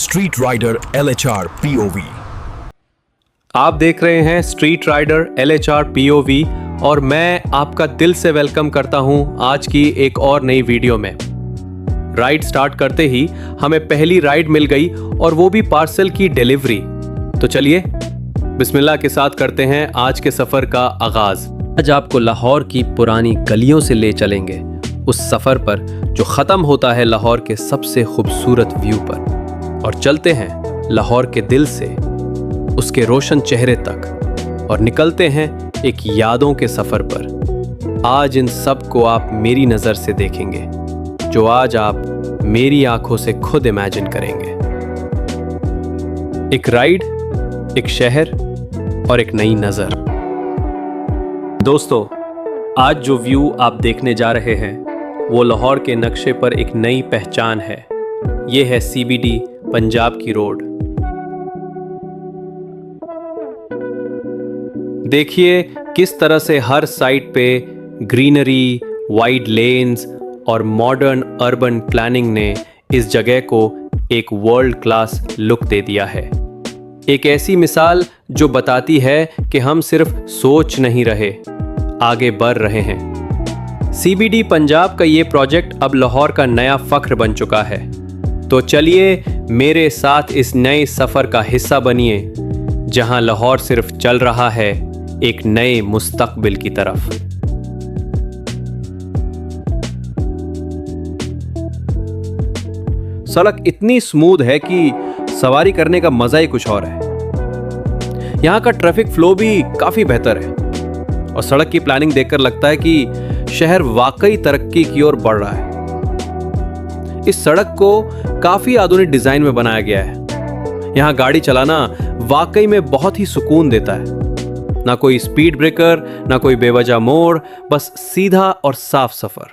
Street rider LHR POV। आप देख रहे हैं स्ट्रीट राइडर LHR POV और मैं आपका दिल से वेलकम करता हूं आज की एक और नई वीडियो में। राइड स्टार्ट करते ही हमें पहली राइड मिल गई और वो भी पार्सल की डिलीवरी। तो चलिए बिस्मिल्लाह के साथ करते हैं आज के सफर का आगाज। आज आपको लाहौर की पुरानी गलियों से ले चलेंगे उस सफर पर जो खत्म होता है लाहौर के सबसे खूबसूरत व्यू पर, और चलते हैं लाहौर के दिल से उसके रोशन चेहरे तक और निकलते हैं एक यादों के सफर पर। आज इन सब को आप मेरी नजर से देखेंगे, जो आज आप मेरी आंखों से खुद इमेजिन करेंगे। एक राइड, एक शहर और एक नई नजर। दोस्तों, आज जो व्यू आप देखने जा रहे हैं वो लाहौर के नक्शे पर एक नई पहचान है। ये है CBD पंजाब की रोड। देखिए किस तरह से हर साइड पे ग्रीनरी, वाइड लेन्स और मॉडर्न अर्बन प्लानिंग ने इस जगह को एक वर्ल्ड क्लास लुक दे दिया है। एक ऐसी मिसाल जो बताती है कि हम सिर्फ सोच नहीं रहे, आगे बढ़ रहे हैं। CBD पंजाब का ये प्रोजेक्ट अब लाहौर का नया फख्र बन चुका है। तो चलिए मेरे साथ इस नए सफर का हिस्सा बनिए, जहां लाहौर सिर्फ चल रहा है एक नए मुस्तकबिल की तरफ। सड़क इतनी स्मूथ है कि सवारी करने का मजा ही कुछ और है। यहां का ट्रैफिक फ्लो भी काफी बेहतर है और सड़क की प्लानिंग देखकर लगता है कि शहर वाकई तरक्की की ओर बढ़ रहा है। इस सड़क को काफी आधुनिक डिजाइन में बनाया गया है। यहां गाड़ी चलाना वाकई में बहुत ही सुकून देता है। ना कोई स्पीड ब्रेकर, ना कोई बेवजह मोड़, बस सीधा और साफ सफर।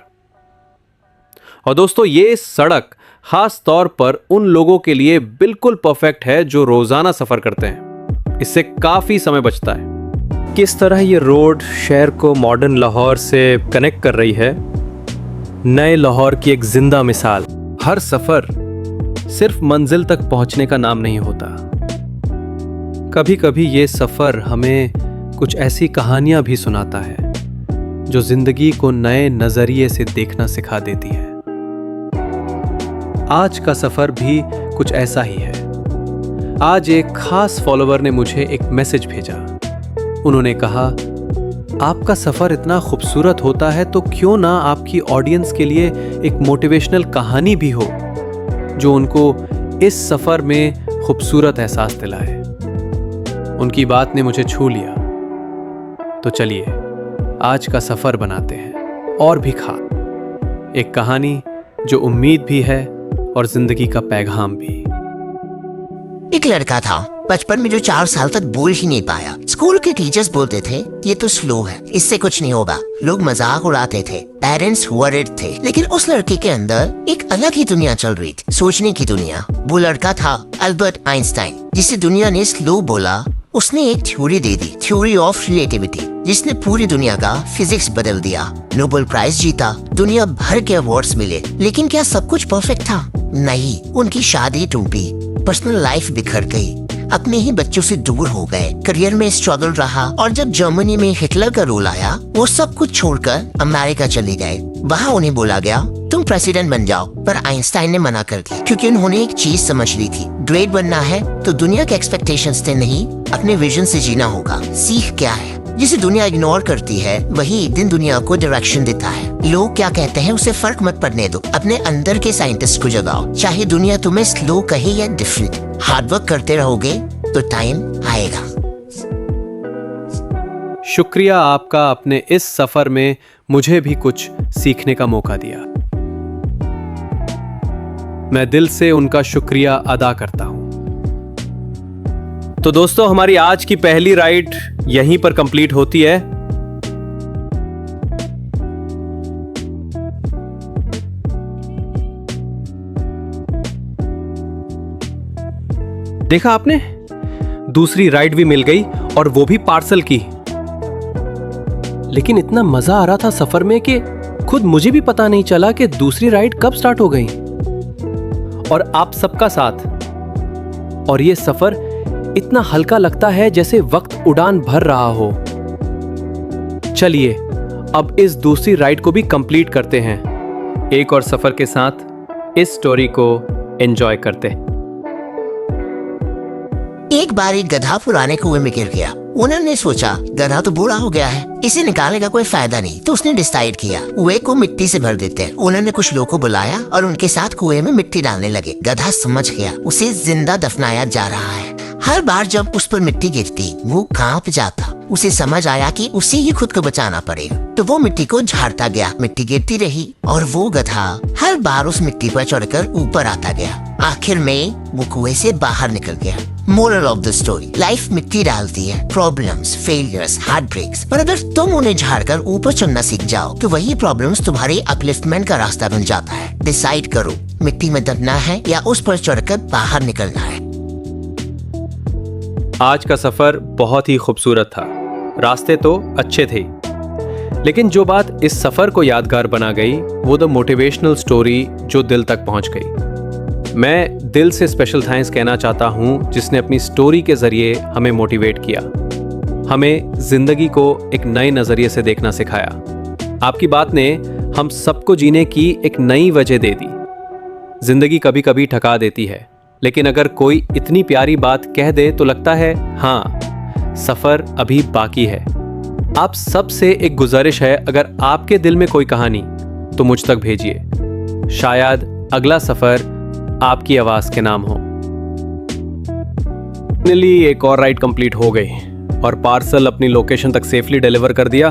और दोस्तों, ये सड़क खास तौर पर उन लोगों के लिए बिल्कुल परफेक्ट है जो रोजाना सफर करते हैं। इससे काफी समय बचता है। किस तरह ये रोड शहर को मॉडर्न लाहौर से कनेक्ट कर रही है, नए लाहौर की एक जिंदा मिसाल। हर सफर सिर्फ मंजिल तक पहुंचने का नाम नहीं होता। कभी कभी ये सफर हमें कुछ ऐसी कहानियां भी सुनाता है जो जिंदगी को नए नजरिए से देखना सिखा देती है। आज का सफर भी कुछ ऐसा ही है। आज एक खास फॉलोवर ने मुझे एक मैसेज भेजा। उन्होंने कहा, आपका सफर इतना खूबसूरत होता है तो क्यों ना आपकी ऑडियंस के लिए एक मोटिवेशनल कहानी भी हो जो उनको इस सफर में खूबसूरत एहसास दिलाए। उनकी बात ने मुझे छू लिया। तो चलिए आज का सफर बनाते हैं और भी खास एक कहानी जो उम्मीद भी है और जिंदगी का पैगाम भी। एक लड़का था बचपन में जो 4 साल तक बोल ही नहीं पाया। स्कूल के टीचर्स बोलते थे ये तो स्लो है, इससे कुछ नहीं होगा। लोग मजाक उड़ाते थे, पेरेंट्स वरीड थे, लेकिन उस लड़के के अंदर एक अलग ही दुनिया चल रही थी, सोचने की दुनिया। वो लड़का था अल्बर्ट आइंस्टाइन, जिसे दुनिया ने स्लो बोला। उसने एक theory they the, theory of relativity, जिसने पूरी दुनिया का फिजिक्स बदल दिया। नोबेल प्राइज जीता, दुनिया भर के अवार्ड्स मिले। लेकिन क्या सब कुछ परफेक्ट था? नहीं। उनकी शादी टूटी, पर्सनल लाइफ बिखर गई, अपने ही बच्चों से दूर हो गए, करियर में स्ट्रगल रहा, और जब जर्मनी में हिटलर का रोल आया वो सब कुछ छोड़कर अमेरिका चले गए। वहाँ उन्हें बोला गया तुम प्रेसिडेंट बन जाओ, पर आइंस्टाइन ने मना कर दिया, क्योंकि उन्होंने एक चीज समझ ली थी, ग्रेट बनना है तो दुनिया के एक्सपेक्टेशंस से नहीं, अपने विजन से जीना होगा। सीख क्या है? जिसे दुनिया इग्नोर करती है वही एक दिन दुनिया को डायरेक्शन देता है। लोग क्या कहते हैं उसे फर्क मत पड़ने दो, अपने अंदर के साइंटिस्ट को जगाओ। चाहे दुनिया तुम्हें स्लो कहे या डिफरेंट, हार्डवर्क करते रहोगे तो टाइम आएगा। शुक्रिया आपका अपने इस सफर में मुझे भी कुछ सीखने का मौका दिया। मैं दिल से उनका शुक्रिया अदा करता हूं। तो दोस्तों, हमारी आज की पहली राइड यहीं पर कंप्लीट होती है। देखा आपने, दूसरी राइड भी मिल गई और वो भी पार्सल की। लेकिन इतना मजा आ रहा था सफर में कि खुद मुझे भी पता नहीं चला कि दूसरी राइड कब स्टार्ट हो गई। और आप सबका साथ और ये सफर इतना हल्का लगता है जैसे वक्त उड़ान भर रहा हो। चलिए अब इस दूसरी राइड को भी कंप्लीट करते हैं। एक और सफर के साथ इस स्टोरी को एंजॉय करते हैं। एक बार एक गधा पुराने कुएं में गिर गया। उन्होंने सोचा गधा तो बूढ़ा हो गया है, इसे निकालने का कोई फायदा नहीं, तो उसने डिसाइड किया कुएं को मिट्टी से भर देते हैं। उन्होंने कुछ लोगों को बुलाया और उनके साथ कुएं में मिट्टी डालने लगे। गधा समझ गया उसे जिंदा दफनाया जा रहा है। हर बार जब उस पर मिट्टी गिरती वो कांप जाता। उसे समझ आया कि उसे ही खुद को बचाना पड़ेगा, तो वो मिट्टी को झाड़ता गया। मिट्टी गिरती रही और वो गधा हर बार उस मिट्टी पर चढ़कर ऊपर आता गया। आखिर में वो कुएं से बाहर निकल गया। Moral of the story, life मिट्टी डालती है, प्रॉब्लम्स, फेलियर्स, हार्ट ब्रेक्स, पर अगर तुम उन्हें झाड़कर ऊपर चढ़ना सीख जाओ तो वही प्रॉब्लम्स तुम्हारे अपलिफ्टमेंट का रास्ता बन जाता है। डिसाइड करो मिट्टी में दबना है या उस पर चढ़कर बाहर निकलना है। आज का सफर बहुत ही खूबसूरत था। रास्ते तो अच्छे थे, लेकिन जो बात इस सफर को यादगार बना गई वो द मोटिवेशनल स्टोरी जो दिल तक पहुंच गई। मैं दिल से स्पेशल थैंक्स कहना चाहता हूं जिसने अपनी स्टोरी के जरिए हमें मोटिवेट किया, हमें जिंदगी को एक नए नजरिए से देखना सिखाया। आपकी बात ने हम सबको जीने की एक नई वजह दे दी। जिंदगी कभी कभी ठका देती है, लेकिन अगर कोई इतनी प्यारी बात कह दे तो लगता है हाँ, सफर अभी बाकी है। आप सब से एक गुजारिश है, अगर आपके दिल में कोई कहानी तो मुझ तक भेजिए। शायद अगला सफर आपकी आवाज के नाम हो। फाइनली एक और राइड कंप्लीट हो गई और पार्सल अपनी लोकेशन तक सेफली डिलीवर कर दिया।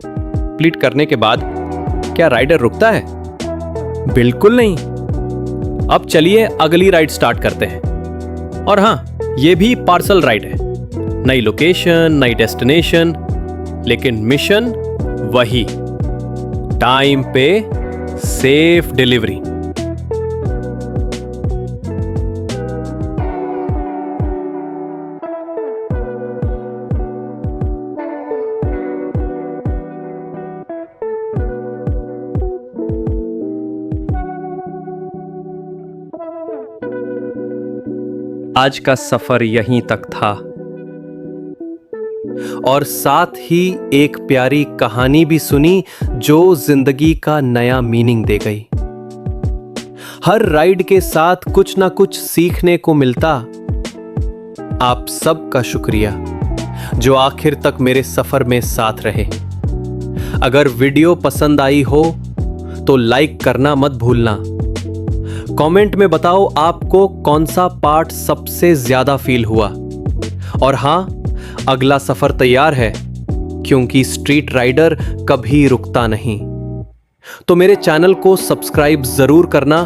कंप्लीट करने के बाद क्या राइडर रुकता है? बिल्कुल नहीं। अब चलिए अगली राइड स्टार्ट करते हैं। और हाँ, ये भी पार्सल राइड है। नई लोकेशन, नई डेस्टिनेशन, लेकिन मिशन वही, टाइम पे सेफ डिलीवरी। आज का सफर यहीं तक था और साथ ही एक प्यारी कहानी भी सुनी जो जिंदगी का नया मीनिंग दे गई। हर राइड के साथ कुछ ना कुछ सीखने को मिलता। आप सबका शुक्रिया जो आखिर तक मेरे सफर में साथ रहे। अगर वीडियो पसंद आई हो तो लाइक करना मत भूलना। कमेंट में बताओ आपको कौन सा पार्ट सबसे ज्यादा फील हुआ। और हां, अगला सफर तैयार है क्योंकि स्ट्रीट राइडर कभी रुकता नहीं। तो मेरे चैनल को सब्सक्राइब जरूर करना